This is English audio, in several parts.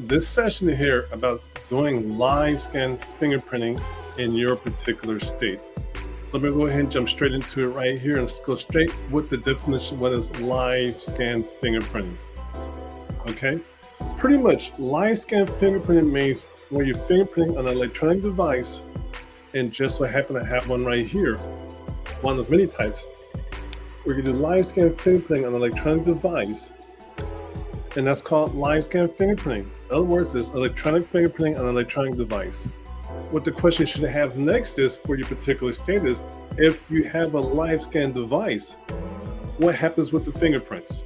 this session here about doing live scan fingerprinting in your particular state. So let me go ahead and jump straight into it right here and let's go straight with the definition. What is live scan fingerprinting? Okay, pretty much live scan fingerprinting means where you're fingerprinting on an electronic device, and just so happen to have one right here, one of many types, where you do live scan fingerprinting on an electronic device, and that's called live scan fingerprinting. In other words, it's electronic fingerprinting on an electronic device. What the question should have next is, for your particular state, is if you have a live scan device, what happens with the fingerprints?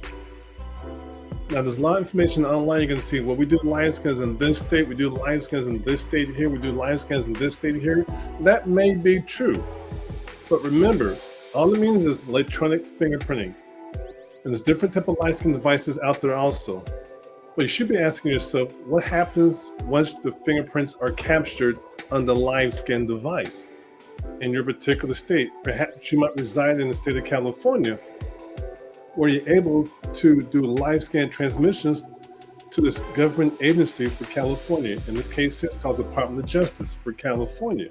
Now, there's a lot of information online. You can see, well, we do live scans in this state, we do live scans in this state here, we do live scans in this state here. That may be true, but remember, all it means is electronic fingerprinting. And there's different type of live scan devices out there also. But you should be asking yourself, what happens once the fingerprints are captured on the live scan device in your particular state? Perhaps you might reside in the state of California, where you're able to do live scan transmissions to this government agency for California. In this case, it's called the Department of Justice for California.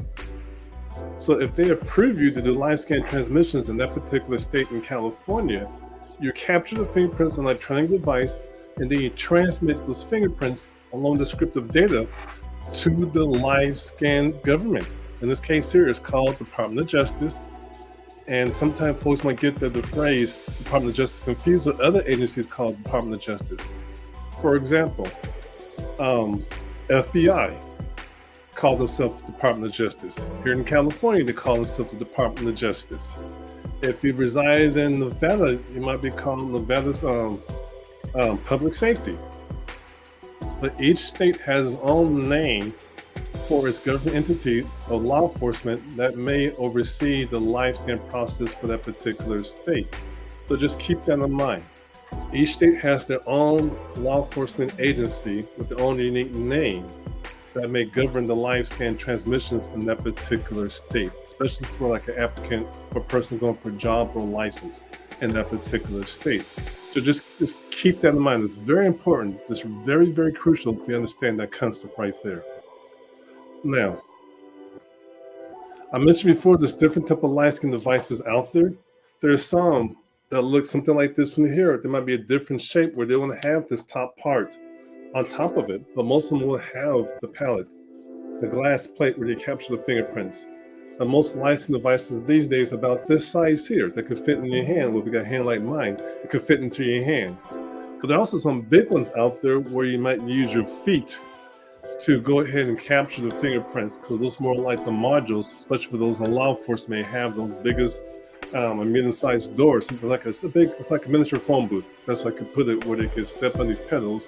So if they approve you to do live scan transmissions in that particular state in California, you capture the fingerprints on an electronic device, and then you transmit those fingerprints along the descriptive data to the live scan government. In this case here, it's called Department of Justice. And sometimes folks might get the phrase Department of Justice confused with other agencies called Department of Justice. For example, FBI call themselves the Department of Justice. Here in California, they call themselves the Department of Justice. If you reside in Nevada, you might be called Nevada's Public Safety. But each state has its own name for its government entity of law enforcement that may oversee the live scan process for that particular state. So just keep that in mind. Each state has their own law enforcement agency with their own unique name that may govern the live scan transmissions in that particular state, especially for like an applicant or person going for a job or license in that particular state. So just keep that in mind. It's very important. It's very, very crucial if you understand that concept right there. Now, I mentioned before there's different type of live scan devices out there. There's some that look something like this one here. There might be a different shape where they want to have this top part on top of it, but most of them will have the palette, the glass plate where they capture the fingerprints. And most live scan devices these days about this size here that could fit in your hand. Well, if you got a hand like mine, it could fit into your hand. But there are also some big ones out there where you might use your feet to go ahead and capture the fingerprints, because those more like the modules, especially for those in law enforcement, may have those biggest a medium-sized door, something like it's like a miniature phone booth. That's why I could put it where they could step on these pedals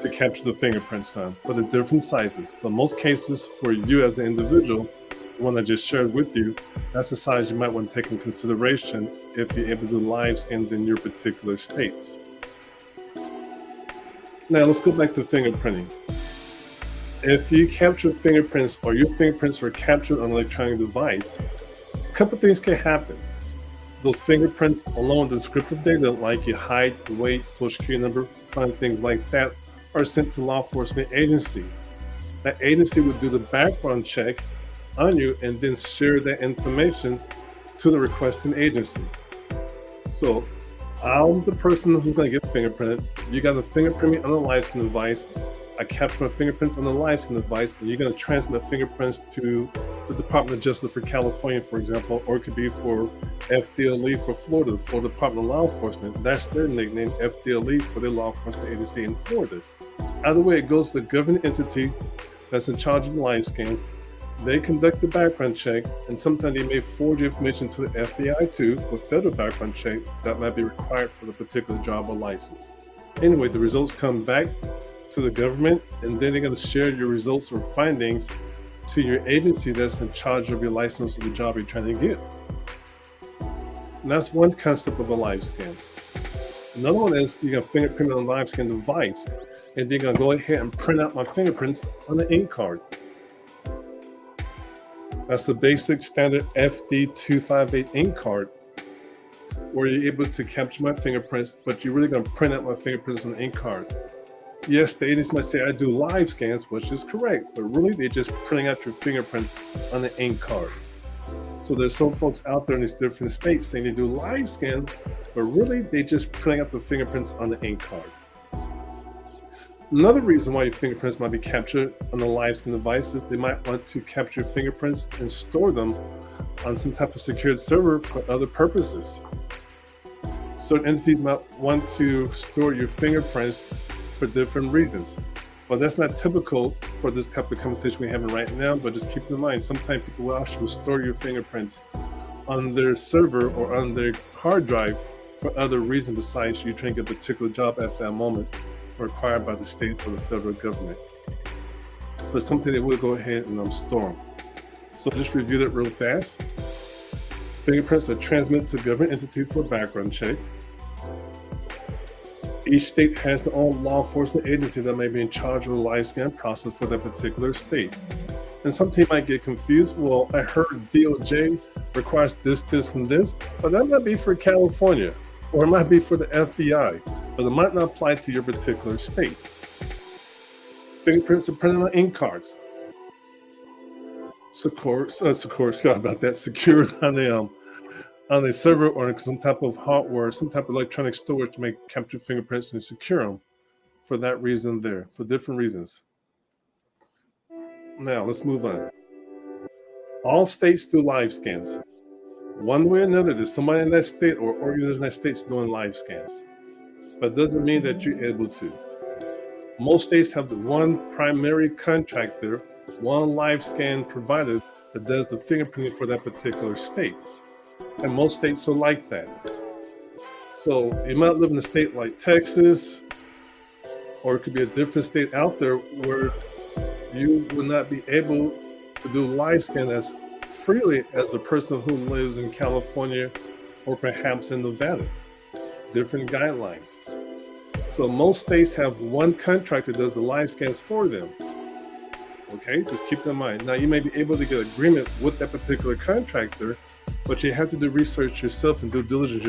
to capture the fingerprints on, but in different sizes. But most cases for you as an individual, the one I just shared with you, that's the size you might want to take in consideration if you're able to do live scans in your particular states. Now let's go back to fingerprinting. If you capture fingerprints or your fingerprints are captured on an electronic device, a couple things can happen. Those fingerprints, along with the descriptive data like your height, weight, social security number, fun things like that, are sent to law enforcement agency. That agency would do the background check on you and then share that information to the requesting agency. So I'm the person who's going to get fingerprinted. You got to fingerprint me on the live scan device. I capture my fingerprints on the live scan device, and you're going to transmit fingerprints to the Department of Justice for California, for example, or it could be for FDLE for Florida, for the Department of Law Enforcement. That's their nickname, FDLE, for their law enforcement agency in Florida. Either way, it goes to the government entity that's in charge of the live scans. They conduct the background check, and sometimes they may forward the information to the FBI too for federal background check that might be required for the particular job or license. Anyway, the results come back to the government, and then they're going to share your results or findings to your agency that's in charge of your license or the job you're trying to get. And that's one concept of a live scan. Another one is you're going to fingerprint on a live scan device, and they're going to go ahead and print out my fingerprints on the ink card. That's the basic standard FD258 ink card, where you're able to capture my fingerprints, but you're really going to print out my fingerprints on the ink card. Yes, the agents might say, I do live scans, which is correct, but really they're just printing out your fingerprints on the ink card. So there's some folks out there in these different states saying they do live scans, but really they just printing out the fingerprints on the ink card. Another reason why your fingerprints might be captured on the LiveScan device is they might want to capture your fingerprints and store them on some type of secured server for other purposes. Certain entities might want to store your fingerprints for different reasons. Well, that's not typical for this type of conversation we're having right now, but just keep in mind, sometimes people will actually store your fingerprints on their server or on their hard drive for other reasons besides you trying to get a particular job at that moment required by the state or the federal government. But something that will go ahead and store them. So just review that real fast. Fingerprints are transmitted to government entity for background check. Each state has their own law enforcement agency that may be in charge of the LiveScan process for that particular state. And some people might get confused. Well, I heard DOJ requires this, and this, but that might be for California, or it might be for the FBI, but it might not apply to your particular state. Fingerprints are printed on ink cards. Sorry about that. Secured on a server or some type of hardware, some type of electronic storage to make capture fingerprints and secure them for that reason there, for different reasons. Now let's move on. All states do live scans. One way or another, there's somebody in that state or organization in that state's doing live scans. But it doesn't mean that you're able to. Most states have the one primary contractor, one live scan provider that does the fingerprinting for that particular state. And most states are like that. So you might live in a state like Texas, or it could be a different state out there where you will not be able to do live scan as freely as a person who lives in California or perhaps in Nevada. Different guidelines. So most states have one contractor that does the live scans for them. Okay, just keep that in mind. Now you may be able to get agreement with that particular contractor, but you have to do research yourself and due diligence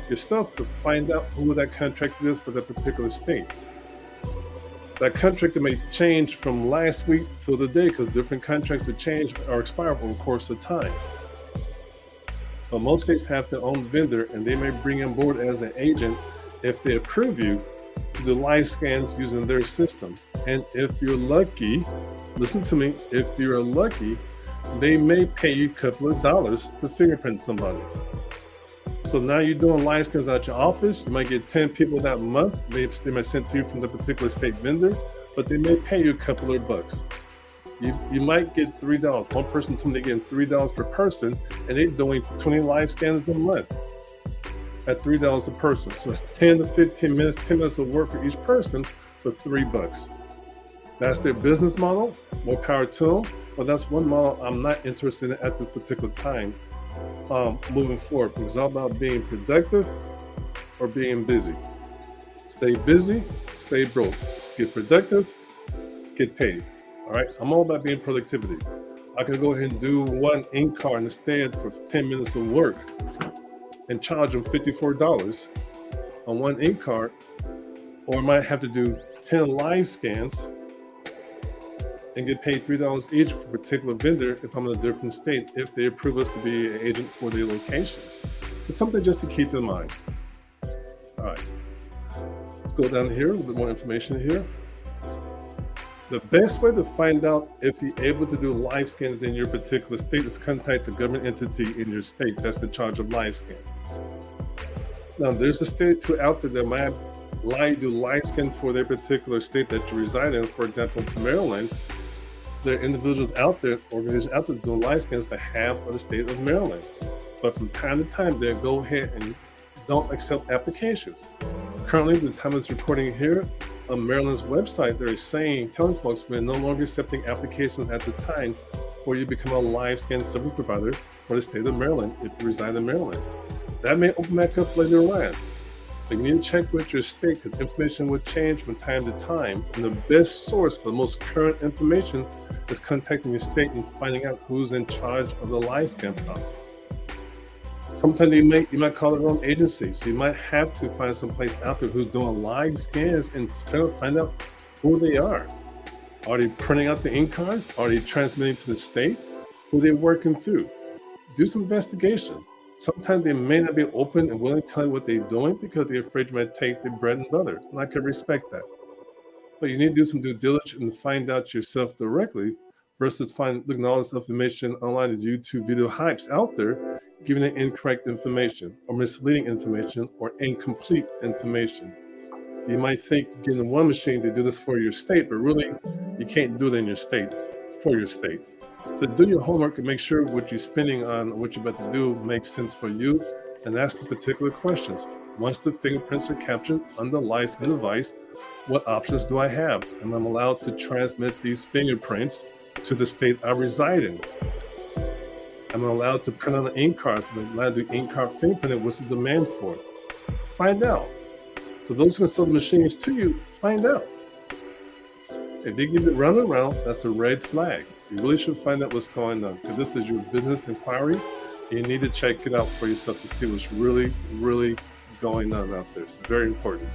yourself to find out who that contractor is for that particular state. That contractor may change from last week till today because different contracts will change or expire over the course of time. But most states have their own vendor and they may bring on board as an agent if they approve you to do live scans using their system. And if you're lucky, listen to me, if you're lucky, they may pay you a couple of dollars to fingerprint somebody. So now you're doing live scans at your office. You might get 10 people that month. They might send to you from the particular state vendor, but they may pay you a couple of bucks. You might get $3. One person told me they're getting $3 per person, and they're doing 20 live scans a month at $3 a person. So it's 10 to 15 minutes, 10 minutes of work for each person for $3. That's their business model. More power to them. But that's one model I'm not interested in at this particular time moving forward. Because it's all about being productive or being busy. Stay busy, stay broke. Get productive, get paid. All right, so I'm all about being productivity. I can go ahead and do one ink card instead for 10 minutes of work and charge them $54 on one ink card, or I might have to do 10 live scans and get paid $3 each for a particular vendor if I'm in a different state, if they approve us to be an agent for their location. So something just to keep in mind. All right, let's go down here, a little bit more information here. The best way to find out if you're able to do live scans in your particular state is contact the government entity in your state that's in charge of live scan. Now, there's a state too out there that might allow you to do live scans for their particular state that you reside in. For example, in Maryland, there are individuals out there, organizations out there doing live scans on behalf of the state of Maryland. But from time to time, they'll go ahead and don't accept applications. Currently, the time of this recording here, on Maryland's website, they're telling folks we're no longer accepting applications at this time for you to become a live scan service provider for the state of Maryland if you reside in Maryland. That may open back up later on. So you need to check with your state because information will change from time to time. And the best source for the most current information is contacting your state and finding out who's in charge of the live scan process. Sometimes you might call their own agency, so you might have to find some place out there who's doing live scans and find out who they are. Are they printing out the ink cards? Are they transmitting to the state? Who are they working through? Do some investigation. Sometimes they may not be open and willing to tell you what they're doing because they're afraid you might take their bread and butter, and I can respect that. But you need to do some due diligence and find out yourself directly versus looking at all this information online, as YouTube video hypes out there, giving it incorrect information or misleading information or incomplete information. You might think you're getting one machine to do this for your state, but really you can't do it in your state for your state. So do your homework and make sure what you're spending on what you're about to do makes sense for you, and ask the particular questions. Once the fingerprints are captured on the LiveScan device, what options do I have? Am I allowed to transmit these fingerprints to the state I reside in? Am I allowed to print on the ink cards? Am I allowed to do ink card fingerprinting? What's the demand for it? Find out. So those who can sell the machines to you, find out. If they give it round and round, that's a red flag. You really should find out what's going on, because this is your business inquiry. You need to check it out for yourself to see what's really, really going on out there. It's very important.